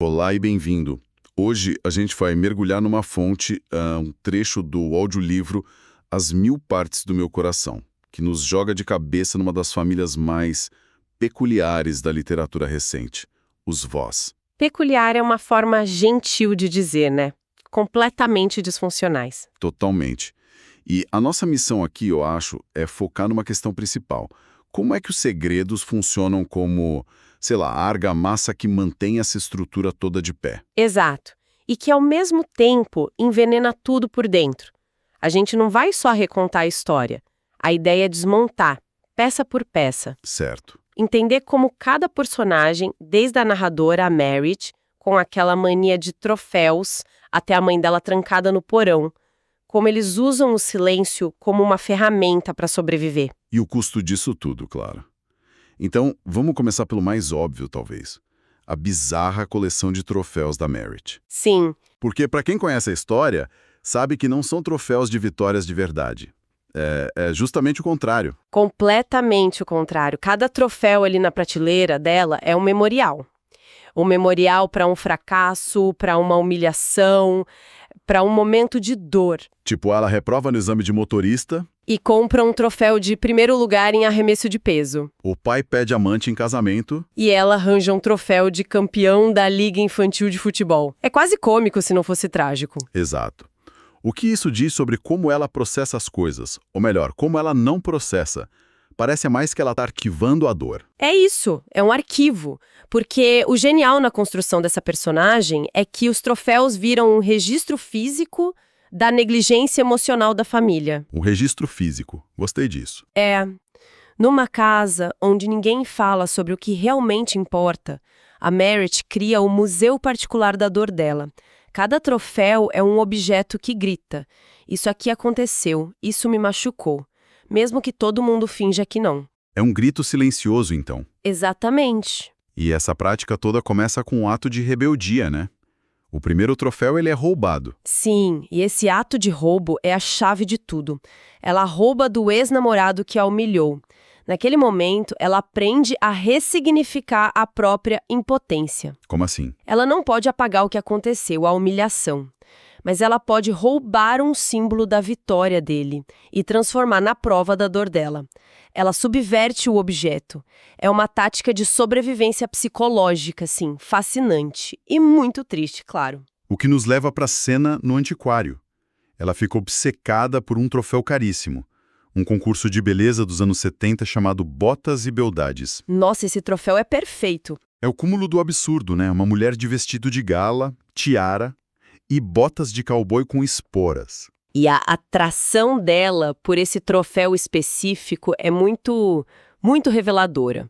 Olá e bem-vindo. Hoje a gente vai mergulhar numa fonte, um trecho do audiolivro As Mil Partes do Meu Coração, que nos joga de cabeça numa das famílias mais peculiares da literatura recente, os Voss. Peculiar é uma forma gentil de dizer, né? Completamente disfuncionais. Totalmente. E a nossa missão aqui, eu acho, é focar numa questão principal. Como é que os segredos funcionam como, sei lá, a argamassa que mantém essa estrutura toda de pé? Exato. E que, ao mesmo tempo, envenena tudo por dentro. A gente não vai só recontar a história. A ideia é desmontar, peça por peça. Certo. Entender como cada personagem, desde a narradora, a Merit, com aquela mania de troféus, até a mãe dela trancada no porão, como eles usam o silêncio como uma ferramenta para sobreviver. E o custo disso tudo, claro. Então, vamos começar pelo mais óbvio, talvez. A bizarra coleção de troféus da Merit. Sim, Porque, para quem conhece a história, sabe que não são troféus de vitórias de verdade. É justamente o contrário. completamente o contrário. Cada troféu ali na prateleira dela é um memorial. Um memorial para um fracasso, para uma humilhação, para um momento de dor. Tipo, ela reprova no exame de motorista, E compra um troféu de primeiro lugar em arremesso de peso. o pai pede amante em casamento. E ela arranja um troféu de campeão da Liga Infantil de Futebol. É quase cômico se não fosse trágico. Exato. O que isso diz sobre como ela processa as coisas? Ou melhor, como ela não processa? Parece mais que ela está arquivando a dor. É isso, é um arquivo. Porque o genial na construção dessa personagem é que os troféus viram um registro físico da negligência emocional da família. Um registro físico. Gostei disso. Numa casa onde ninguém fala sobre o que realmente importa, a Merit cria o museu particular da dor dela. Cada troféu é um objeto que grita: isso aqui aconteceu, isso me machucou, mesmo que todo mundo finja que não. É um grito silencioso, então. Exatamente. E essa prática toda começa com um ato de rebeldia, né? O primeiro troféu ele é roubado. Sim, e esse ato de roubo é a chave de tudo. Ela rouba do ex-namorado que a humilhou. Naquele momento, ela aprende a ressignificar a própria impotência. Como assim? Ela não pode apagar o que aconteceu, a humilhação. Mas ela pode roubar um símbolo da vitória dele e transformar na prova da dor dela. Ela subverte o objeto. É uma tática de sobrevivência psicológica, sim, fascinante e muito triste, claro. O que nos leva para a cena no antiquário. Ela fica obcecada por um troféu caríssimo. Um concurso de beleza dos anos 70 chamado Botas e Beldades. Nossa, esse troféu é perfeito. É o cúmulo do absurdo, né? Uma mulher de vestido de gala, tiara e botas de cowboy com esporas. E a atração dela por esse troféu específico é muito, muito reveladora.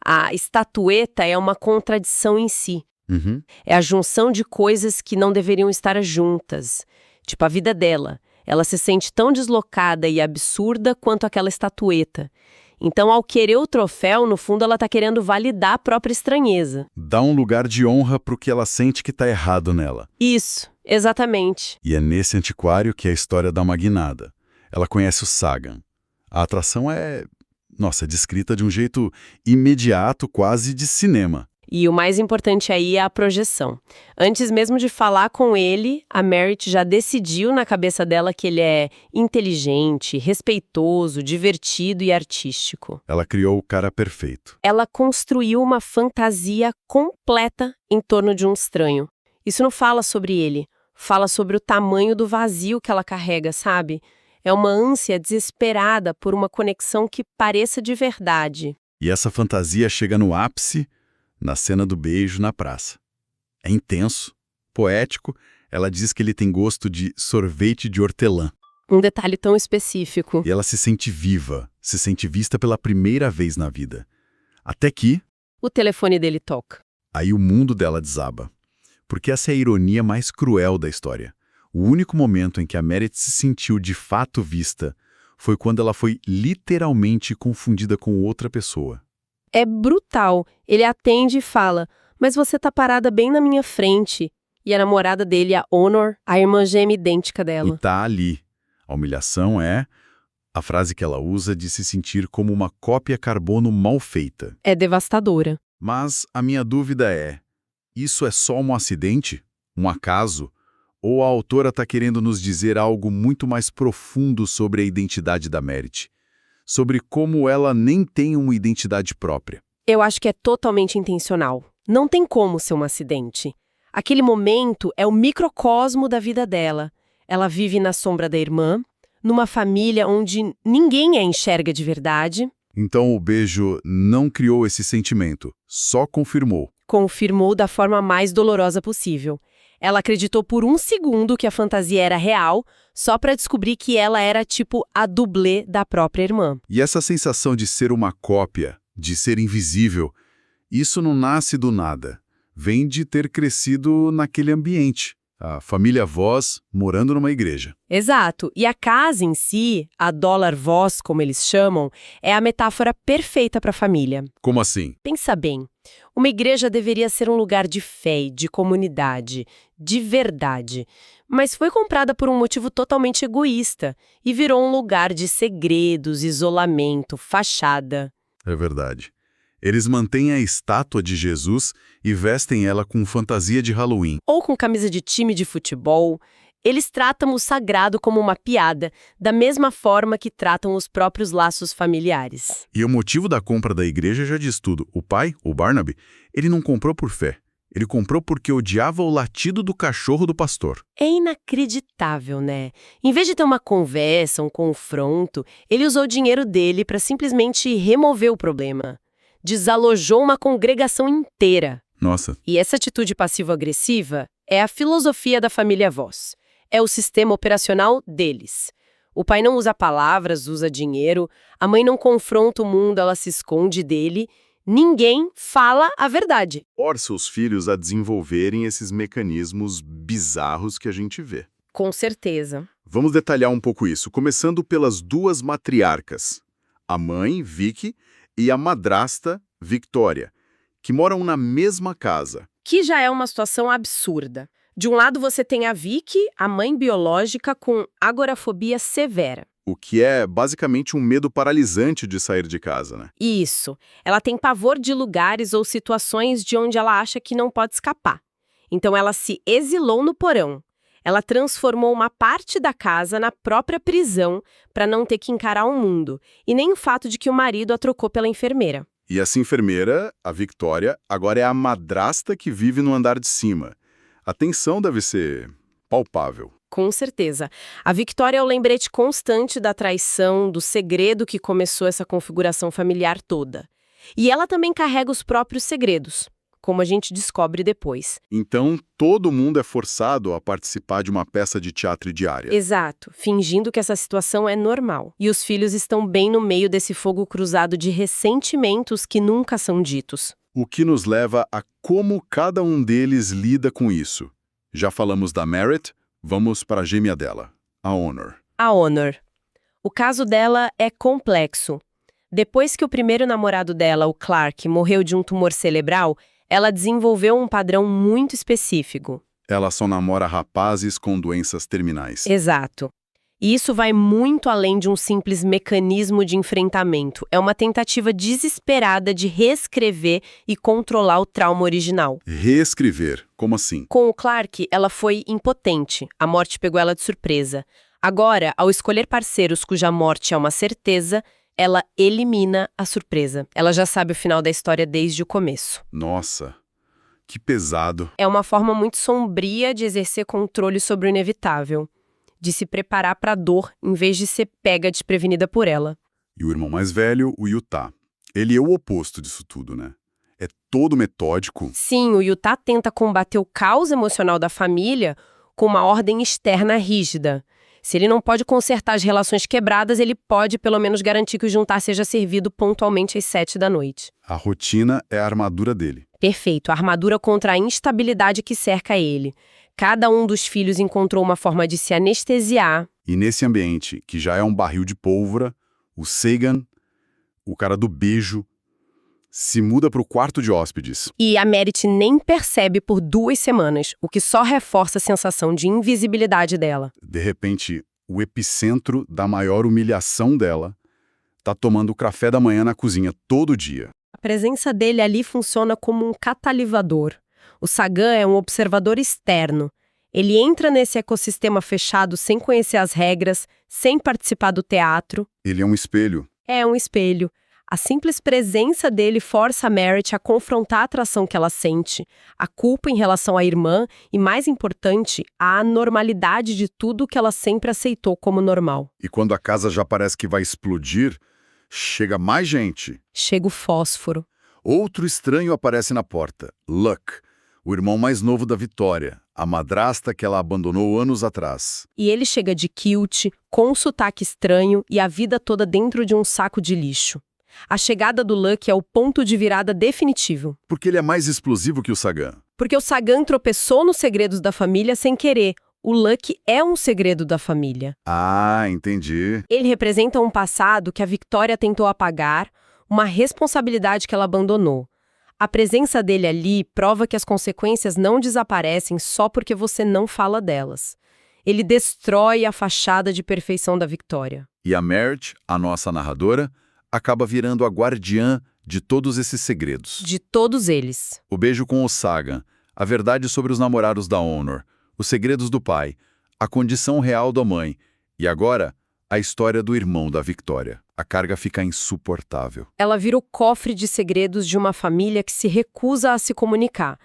A estatueta é uma contradição em si. Uhum. É a junção de coisas que não deveriam estar juntas. Tipo a vida dela. Ela se sente tão deslocada e absurda quanto aquela estatueta. Então, ao querer o troféu, no fundo, ela está querendo validar a própria estranheza. Dá um lugar de honra pro que ela sente que tá errado nela. Isso, exatamente. E é nesse antiquário que a história dá uma guinada. Ela conhece o Sagan. A atração é, descrita de um jeito imediato, quase de cinema. E o mais importante aí é a projeção. Antes mesmo de falar com ele, a Merit já decidiu na cabeça dela que ele é inteligente, respeitoso, divertido e artístico. Ela criou o cara perfeito. Ela construiu uma fantasia completa em torno de um estranho. Isso não fala sobre ele, fala sobre o tamanho do vazio que ela carrega, sabe? É uma ânsia desesperada por uma conexão que pareça de verdade. E essa fantasia chega no ápice na cena do beijo na praça. É intenso, poético, ela diz que ele tem gosto de sorvete de hortelã. Um detalhe tão específico. E ela se sente viva, se sente vista pela primeira vez na vida. Até que, O telefone dele toca. aí o mundo dela desaba. Porque essa é a ironia mais cruel da história. O único momento em que a Merit se sentiu de fato vista foi quando ela foi literalmente confundida com outra pessoa. É brutal. Ele atende e fala: mas você tá parada bem na minha frente. E a namorada dele, a Honor, a irmã gêmea idêntica dela. E tá ali. A humilhação é a frase que ela usa de se sentir como uma cópia carbono mal feita. É devastadora. Mas a minha dúvida é, Isso é só um acidente? Um acaso? Ou a autora está querendo nos dizer algo muito mais profundo sobre a identidade da Merit? Sobre como ela nem tem uma identidade própria? Eu acho que é totalmente intencional. Não tem como ser um acidente. Aquele momento é o microcosmo da vida dela. Ela vive na sombra da irmã, numa família onde ninguém a enxerga de verdade. Então o beijo não criou esse sentimento, só confirmou. Confirmou da forma mais dolorosa possível. Ela acreditou por um segundo que a fantasia era real, só para descobrir que ela era tipo a dublê da própria irmã. E essa sensação de ser uma cópia, de ser invisível, isso não nasce do nada. Vem de ter crescido naquele ambiente. A família Voss morando numa igreja. Exato. E a casa em si, a Dólar Voss, como eles chamam, é a metáfora perfeita para a família. Como assim? Pensa bem. Uma igreja deveria ser um lugar de fé, de comunidade, de verdade. Mas foi comprada por um motivo totalmente egoísta e virou um lugar de segredos, isolamento, fachada. É verdade. Eles mantêm a estátua de Jesus e vestem ela com fantasia de Halloween. Ou com camisa de time de futebol. Eles tratam o sagrado como uma piada, da mesma forma que tratam os próprios laços familiares. E o motivo da compra da igreja já diz tudo. O pai, o Barnaby, ele não comprou por fé. Ele comprou porque odiava o latido do cachorro do pastor. É inacreditável, né? Em vez de ter uma conversa, um confronto, ele usou o dinheiro dele para simplesmente remover o problema. Desalojou uma congregação inteira. Nossa. E essa atitude passivo-agressiva é a filosofia da família Voss. É o sistema operacional deles. O pai não usa palavras, usa dinheiro. A mãe não confronta o mundo, ela se esconde dele. Ninguém fala a verdade. Força os filhos a desenvolverem esses mecanismos bizarros que a gente vê. Com certeza. Vamos detalhar um pouco isso, começando pelas duas matriarcas. A mãe, Vicky, e a madrasta, Victoria, que moram na mesma casa. Que já é uma situação absurda. De um lado você tem a Vicky, a mãe biológica com agorafobia severa. O que é basicamente um medo paralisante de sair de casa, né? Isso. Ela tem pavor de lugares ou situações de onde ela acha que não pode escapar. Então ela se exilou no porão. Ela transformou uma parte da casa na própria prisão para não ter que encarar o mundo, e nem o fato de que o marido a trocou pela enfermeira. E essa enfermeira, a Victoria, agora é a madrasta que vive no andar de cima. A tensão deve ser palpável. Com certeza. A Victoria é o lembrete constante da traição, do segredo que começou essa configuração familiar toda. E ela também carrega os próprios segredos, como a gente descobre depois. Então, todo mundo é forçado a participar de uma peça de teatro diária. Exato, fingindo que essa situação é normal. E os filhos estão bem no meio desse fogo cruzado de ressentimentos que nunca são ditos. O que nos leva a como cada um deles lida com isso. Já falamos da Merit, vamos para a gêmea dela, a Honor. A Honor. O caso dela é complexo. Depois que o primeiro namorado dela, o Clark, morreu de um tumor cerebral, ela desenvolveu um padrão muito específico. Ela só namora rapazes com doenças terminais. Exato. E isso vai muito além de um simples mecanismo de enfrentamento. É uma tentativa desesperada de reescrever e controlar o trauma original. Reescrever? Como assim? Com o Clark, ela foi impotente. A morte pegou ela de surpresa. Agora, ao escolher parceiros cuja morte é uma certeza, ela elimina a surpresa. Ela já sabe o final da história desde o começo. Nossa, que pesado. É uma forma muito sombria de exercer controle sobre o inevitável. De se preparar para a dor, em vez de ser pega desprevenida por ela. E o irmão mais velho, o Utah. Ele é o oposto disso tudo, né? É todo metódico. Sim, o Utah tenta combater o caos emocional da família com uma ordem externa rígida. Se ele não pode consertar as relações quebradas, ele pode pelo menos garantir que o jantar seja servido pontualmente às 7 da noite. A rotina é a armadura dele. Perfeito, a armadura contra a instabilidade que cerca ele. Cada um dos filhos encontrou uma forma de se anestesiar. E nesse ambiente, que já é um barril de pólvora, o Sagan, o cara do beijo, se muda para o quarto de hóspedes. E a Merit nem percebe por 2 semanas, o que só reforça a sensação de invisibilidade dela. De repente, o epicentro da maior humilhação dela tá tomando o café da manhã na cozinha todo dia. A presença dele ali funciona como um catalisador. O Sagan é um observador externo. Ele entra nesse ecossistema fechado sem conhecer as regras, sem participar do teatro. Ele é um espelho. É um espelho. A simples presença dele força a Merit a confrontar a atração que ela sente, a culpa em relação à irmã e, mais importante, a anormalidade de tudo que ela sempre aceitou como normal. E quando a casa já parece que vai explodir, chega mais gente. Chega o fósforo. Outro estranho aparece na porta, Luck, o irmão mais novo da Victoria, a madrasta que ela abandonou anos atrás. E ele chega de kilt, com um sotaque estranho e a vida toda dentro de um saco de lixo. A chegada do Luck é o ponto de virada definitivo. Porque ele é mais explosivo que o Sagan. Porque o Sagan tropeçou nos segredos da família sem querer. O Luck é um segredo da família. Ah, entendi. Ele representa um passado que a Victoria tentou apagar, uma responsabilidade que ela abandonou. A presença dele ali prova que as consequências não desaparecem só porque você não fala delas. Ele destrói a fachada de perfeição da Victoria. E a Merit, a nossa narradora, acaba virando a guardiã de todos esses segredos. De todos eles. O beijo com o Sagan, a verdade sobre os namorados da Honor, os segredos do pai, a condição real da mãe e agora a história do irmão da Victoria. A carga fica insuportável. Ela vira o cofre de segredos de uma família que se recusa a se comunicar.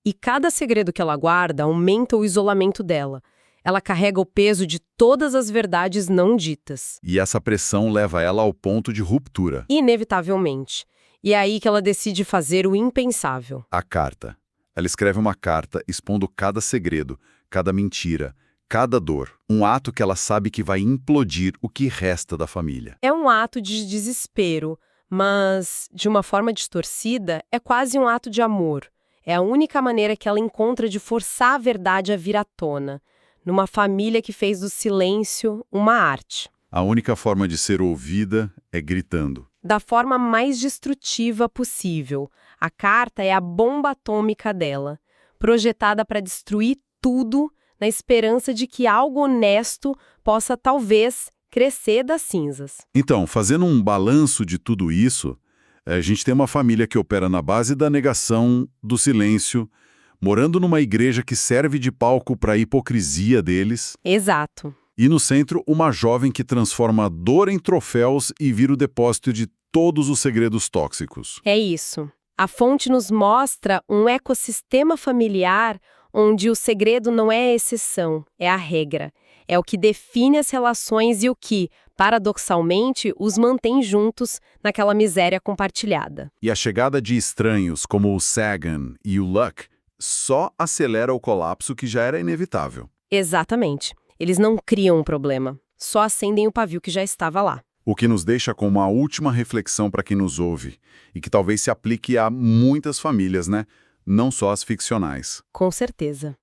E cada segredo que ela guarda aumenta o isolamento dela. Ela carrega o peso de todas as verdades não ditas. E essa pressão leva ela ao ponto de ruptura. Inevitavelmente. E é aí que ela decide fazer o impensável. A carta. Ela escreve uma carta expondo cada segredo, cada mentira, cada dor. Um ato que ela sabe que vai implodir o que resta da família. É um ato de desespero, mas, de uma forma distorcida, é quase um ato de amor. É a única maneira que ela encontra de forçar a verdade a vir à tona. Numa família que fez do silêncio uma arte. A única forma de ser ouvida é gritando. Da forma mais destrutiva possível. A carta é a bomba atômica dela, projetada para destruir tudo na esperança de que algo honesto possa, talvez, crescer das cinzas. Então, fazendo um balanço de tudo isso, a gente tem uma família que opera na base da negação, do silêncio, morando numa igreja que serve de palco para a hipocrisia deles. Exato. E no centro, uma jovem que transforma a dor em troféus e vira o depósito de todos os segredos tóxicos. É isso. A fonte nos mostra um ecossistema familiar onde o segredo não é a exceção, é a regra. É o que define as relações e o que, paradoxalmente, os mantém juntos naquela miséria compartilhada. E a chegada de estranhos como o Sagan e o Luck só acelera o colapso que já era inevitável. Exatamente. Eles não criam um problema, só acendem o pavio que já estava lá. O que nos deixa com uma última reflexão para quem nos ouve, e que talvez se aplique a muitas famílias, né? Não só as ficcionais. Com certeza.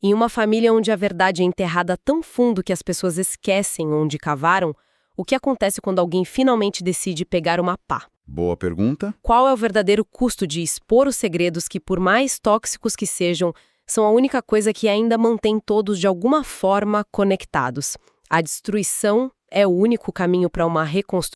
Em uma família onde a verdade é enterrada tão fundo que as pessoas esquecem onde cavaram, o que acontece quando alguém finalmente decide pegar uma pá? Boa pergunta. Qual é o verdadeiro custo de expor os segredos que, por mais tóxicos que sejam, são a única coisa que ainda mantém todos de alguma forma conectados? A destruição é o único caminho para uma reconstrução.